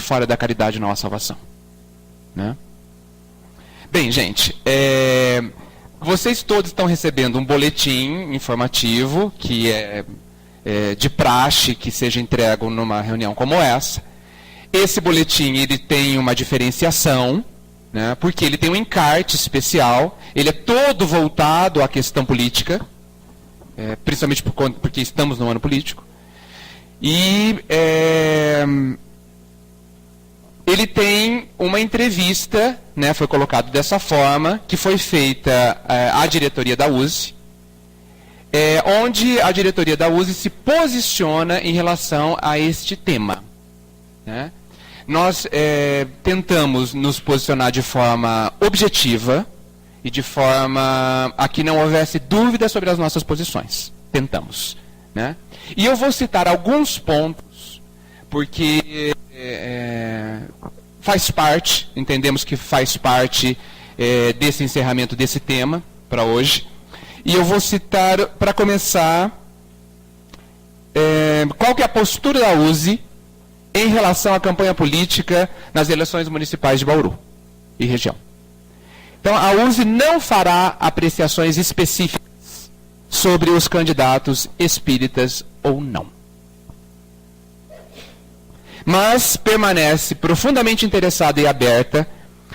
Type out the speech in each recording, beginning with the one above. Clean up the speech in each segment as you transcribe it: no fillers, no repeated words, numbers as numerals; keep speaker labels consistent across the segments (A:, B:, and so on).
A: fora da caridade não há salvação. Né? Bem, gente, vocês todos estão recebendo um boletim informativo que é de praxe que seja entregue numa reunião como essa. Esse boletim ele tem uma diferenciação, né, porque ele tem um encarte especial, ele é todo voltado à questão política, principalmente porque estamos no ano político. E ele tem uma entrevista, né, foi colocado dessa forma, que foi feita à diretoria da USE, onde a diretoria da USE se posiciona em relação a este tema. Né? Nós tentamos nos posicionar de forma objetiva e de forma a que não houvesse dúvida sobre as nossas posições. Tentamos. Né? E eu vou citar alguns pontos, porque faz parte, entendemos que faz parte desse encerramento desse tema para hoje. E eu vou citar, para começar, qual que é a postura da USE em relação à campanha política nas eleições municipais de Bauru e região. Então, a USE não fará apreciações específicas sobre os candidatos espíritas ou não. Mas permanece profundamente interessada e aberta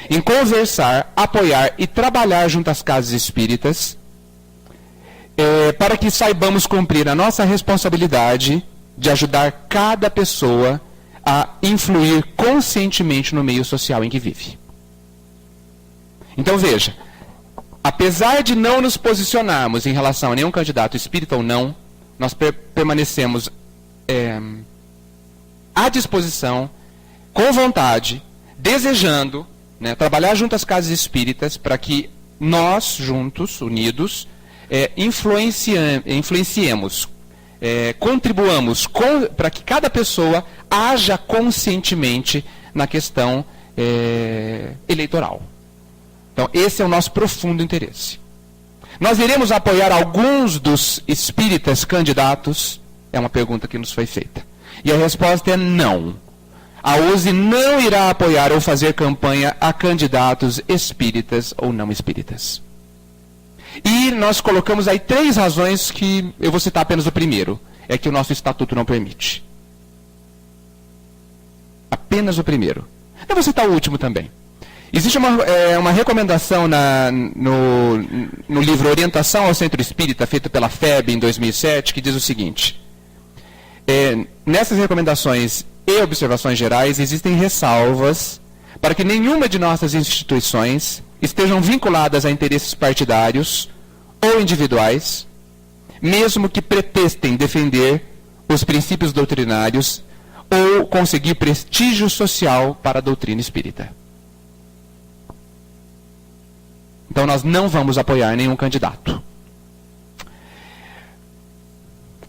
A: em conversar, apoiar e trabalhar junto às casas espíritas, para que saibamos cumprir a nossa responsabilidade de ajudar cada pessoa a influir conscientemente no meio social em que vive. Então veja, apesar de não nos posicionarmos em relação a nenhum candidato espírita ou não, nós permanecemos à disposição, com vontade, desejando, né, trabalhar junto às casas espíritas para que nós, juntos, unidos, influenciemos, contribuamos para que cada pessoa haja conscientemente na questão eleitoral. Então, esse é o nosso profundo interesse. Nós iremos apoiar alguns dos espíritas candidatos? É uma pergunta que nos foi feita. E a resposta é não. A USE não irá apoiar ou fazer campanha a candidatos espíritas ou não espíritas. E nós colocamos aí 3 razões que eu vou citar apenas o primeiro. É que o nosso estatuto não permite. Apenas o primeiro. Eu vou citar o último também. Existe uma recomendação no livro Orientação ao Centro Espírita, feito pela FEB em 2007, que diz o seguinte. Nessas recomendações e observações gerais, existem ressalvas para que nenhuma de nossas instituições estejam vinculadas a interesses partidários ou individuais, mesmo que pretextem defender os princípios doutrinários ou conseguir prestígio social para a doutrina espírita. Então nós não vamos apoiar nenhum candidato.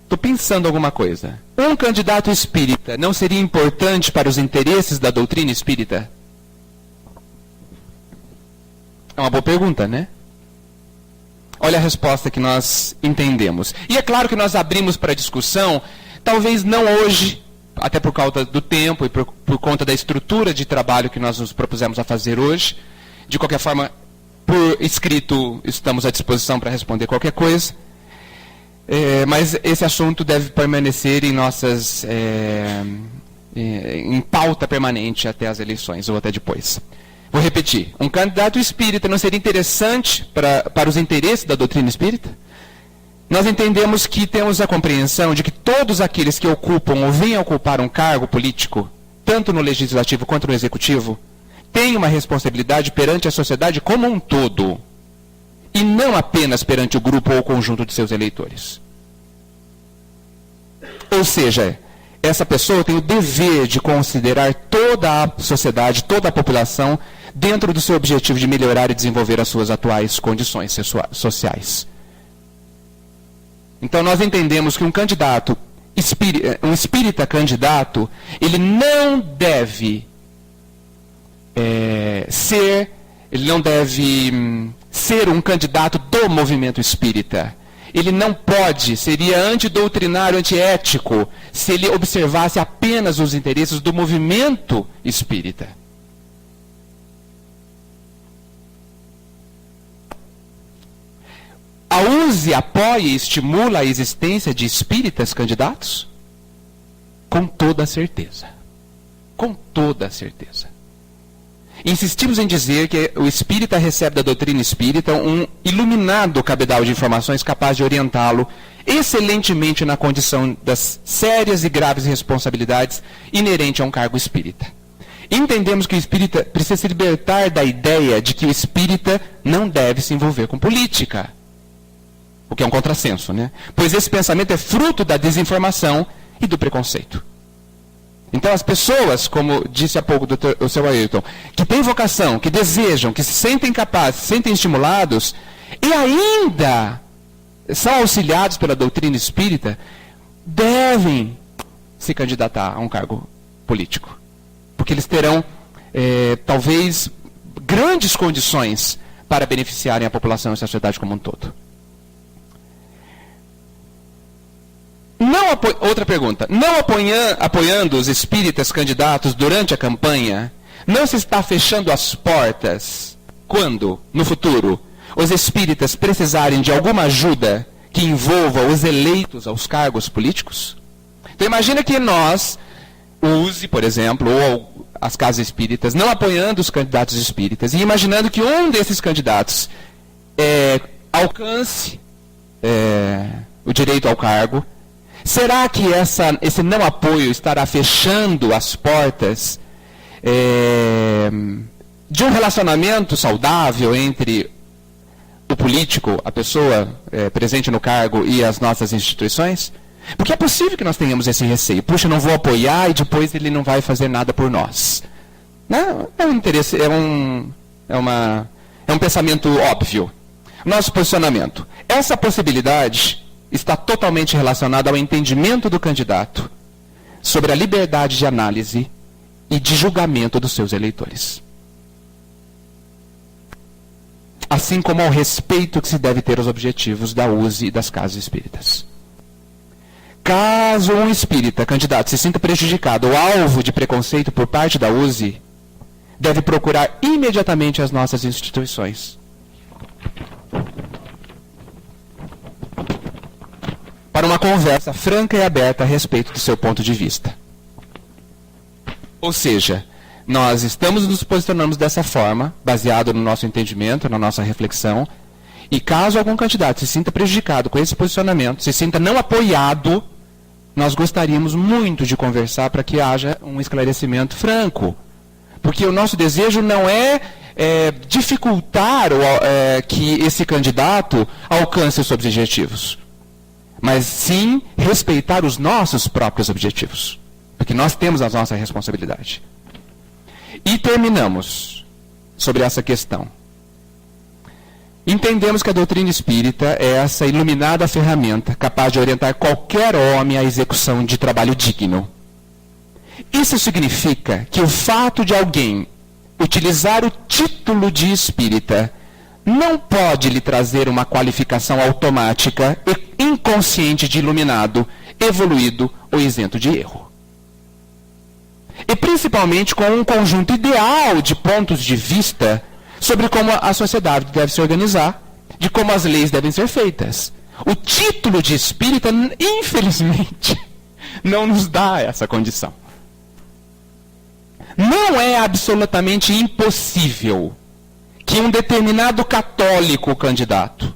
A: Estou pensando alguma coisa. Um candidato espírita não seria importante para os interesses da doutrina espírita? É uma boa pergunta, né? Olha a resposta que nós entendemos. E é claro que nós abrimos para discussão, talvez não hoje, até por causa do tempo e por conta da estrutura de trabalho que nós nos propusemos a fazer hoje. De qualquer forma, por escrito, estamos à disposição para responder qualquer coisa. Mas esse assunto deve permanecer em nossas em pauta permanente até as eleições ou até depois. Vou repetir. Um candidato espírita não seria interessante para os interesses da doutrina espírita? Nós entendemos que temos a compreensão de que todos aqueles que ocupam ou venham a ocupar um cargo político, tanto no legislativo quanto no executivo, têm uma responsabilidade perante a sociedade como um todo, e não apenas perante o grupo ou o conjunto de seus eleitores. Ou seja, essa pessoa tem o dever de considerar toda a sociedade, toda a população, dentro do seu objetivo de melhorar e desenvolver as suas atuais condições sociais. Então nós entendemos que um candidato, um espírita candidato, ele não deve ser um candidato do movimento espírita. ele não pode, seria antidoutrinário, antiético, se ele observasse apenas os interesses do movimento espírita. A USE apoia e estimula a existência de espíritas candidatos? Com toda certeza. Com toda certeza. Insistimos em dizer que o espírita recebe da doutrina espírita um iluminado cabedal de informações capaz de orientá-lo excelentemente na condição das sérias e graves responsabilidades inerentes a um cargo espírita. Entendemos que o espírita precisa se libertar da ideia de que o espírita não deve se envolver com política. O que é um contrassenso, né? Pois esse pensamento é fruto da desinformação e do preconceito. Então as pessoas, como disse há pouco o seu Ayrton, que têm vocação, que desejam, que se sentem capazes, se sentem estimulados, e ainda são auxiliados pela doutrina espírita, devem se candidatar a um cargo político. Porque eles terão, talvez, grandes condições para beneficiarem a população e a sociedade como um todo. Outra pergunta. Não apoiando os espíritas candidatos durante a campanha, não se está fechando as portas quando, no futuro, os espíritas precisarem de alguma ajuda que envolva os eleitos aos cargos políticos? Então imagina que nós, o USE, por exemplo, ou as casas espíritas, não apoiando os candidatos espíritas, e imaginando que um desses candidatos alcance o direito ao cargo. Será que esse não apoio estará fechando as portas de um relacionamento saudável entre o político, a pessoa presente no cargo e as nossas instituições? Porque é possível que nós tenhamos esse receio. Puxa, não vou apoiar e depois ele não vai fazer nada por nós. Não, é um interesse, é um pensamento óbvio. Nosso posicionamento. Essa possibilidade está totalmente relacionado ao entendimento do candidato sobre a liberdade de análise e de julgamento dos seus eleitores. Assim como ao respeito que se deve ter aos objetivos da USE e das casas espíritas. Caso um espírita candidato se sinta prejudicado ou alvo de preconceito por parte da USE, deve procurar imediatamente as nossas instituições para uma conversa franca e aberta a respeito do seu ponto de vista. Ou seja, nós estamos nos posicionando dessa forma, baseado no nosso entendimento, na nossa reflexão, e caso algum candidato se sinta prejudicado com esse posicionamento, se sinta não apoiado, nós gostaríamos muito de conversar para que haja um esclarecimento franco. Porque o nosso desejo não é dificultar que esse candidato alcance os seus objetivos, mas sim respeitar os nossos próprios objetivos, porque nós temos a nossa responsabilidade. E terminamos sobre essa questão. Entendemos que a doutrina espírita é essa iluminada ferramenta capaz de orientar qualquer homem à execução de trabalho digno. Isso significa que o fato de alguém utilizar o título de espírita não pode lhe trazer uma qualificação automática e inconsciente de iluminado, evoluído ou isento de erro. E principalmente com um conjunto ideal de pontos de vista sobre como a sociedade deve se organizar, de como as leis devem ser feitas. O título de espírita, infelizmente, não nos dá essa condição. Não é absolutamente impossível que um determinado católico candidato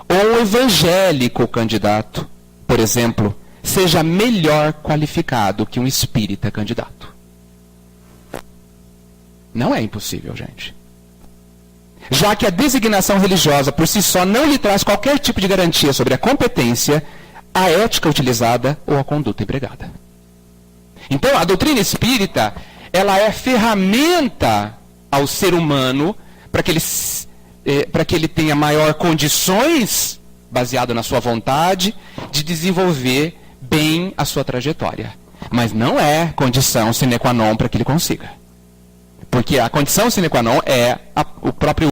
A: ou um evangélico candidato, por exemplo, seja melhor qualificado que um espírita candidato. Não é impossível, gente. Já que a designação religiosa por si só não lhe traz qualquer tipo de garantia sobre a competência, a ética utilizada ou a conduta empregada. Então, a doutrina espírita, ela é ferramenta ao ser humano para que ele tenha maior condições, baseado na sua vontade, de desenvolver bem a sua trajetória. Mas não é condição sine qua non para que ele consiga. Porque a condição sine qua non é o próprio